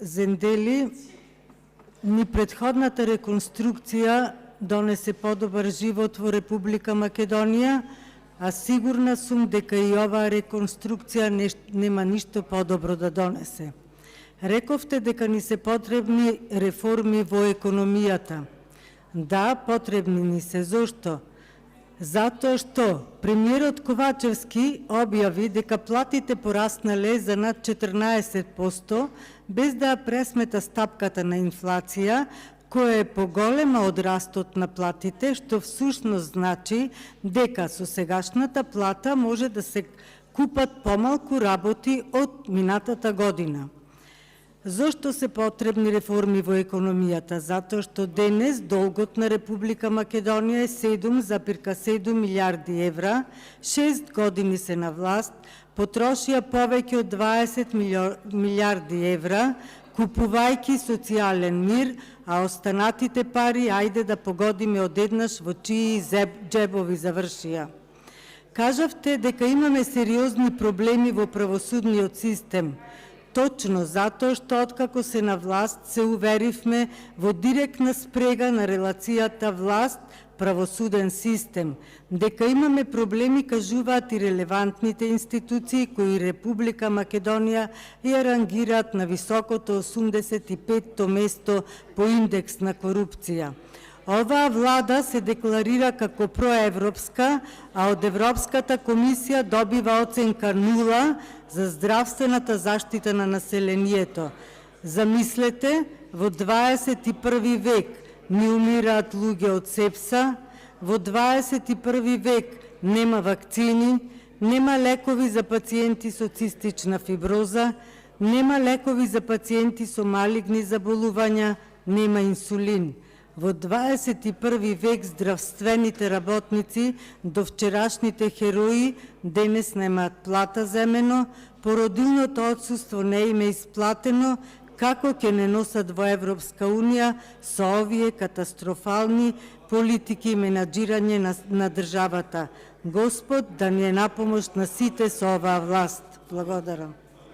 Зендели, ни предходната реконструкција донесе подобар живот во Република Македонија, а сигурна сум дека и оваа реконструкција нема ништо подобро да донесе. Рековте дека ни се потребни реформи во економијата. Да, потребни ни се. Зошто? Затоа што премиерот Ковачевски објави дека платите пораснале за над 14%, без да пресмета стапката на инфлација, која е поголема од растот на платите, што всушност значи дека со сегашната плата може да се купат помалку работи од минатата година. Зошто се потребни реформи во економијата? Затоа што денес долгот на Република Македонија е 7,7 милиарди евра, 6 години се на власт, потрошија повеќе од 20 милиарди евра, купувајќи социјален мир, а останатите пари ајде да погодиме одеднаш во чии џебови завршија. Кажавте дека имаме сериозни проблеми во правосудниот систем. Точно затоа што откако се на власт се уверивме во директна спрега на релацијата власт-правосуден систем. Дека имаме проблеми кажуваат и релевантните институции кои Република Македонија ја рангираат на високото 85-то место по индекс на корупција. Оваа влада се декларира како проевропска, а од Европската комисија добива оценка 0 за здравствената заштита на населението. Замислете, во 21 век ни умираат луѓе од сепса, во 21 век нема вакцини, нема лекови за пациенти со цистична фиброза, нема лекови за пациенти со малигни заболувања, нема инсулин. Во 21 век здравствените работници, до вчерашните херои, денес немаат плата земено, породилното отсуство не им е исплатено, како ќе не носат во Европска Унија со овие катастрофални политики и менаџирање на државата. Господ да ни е на помош на сите со оваа власт. Благодарам.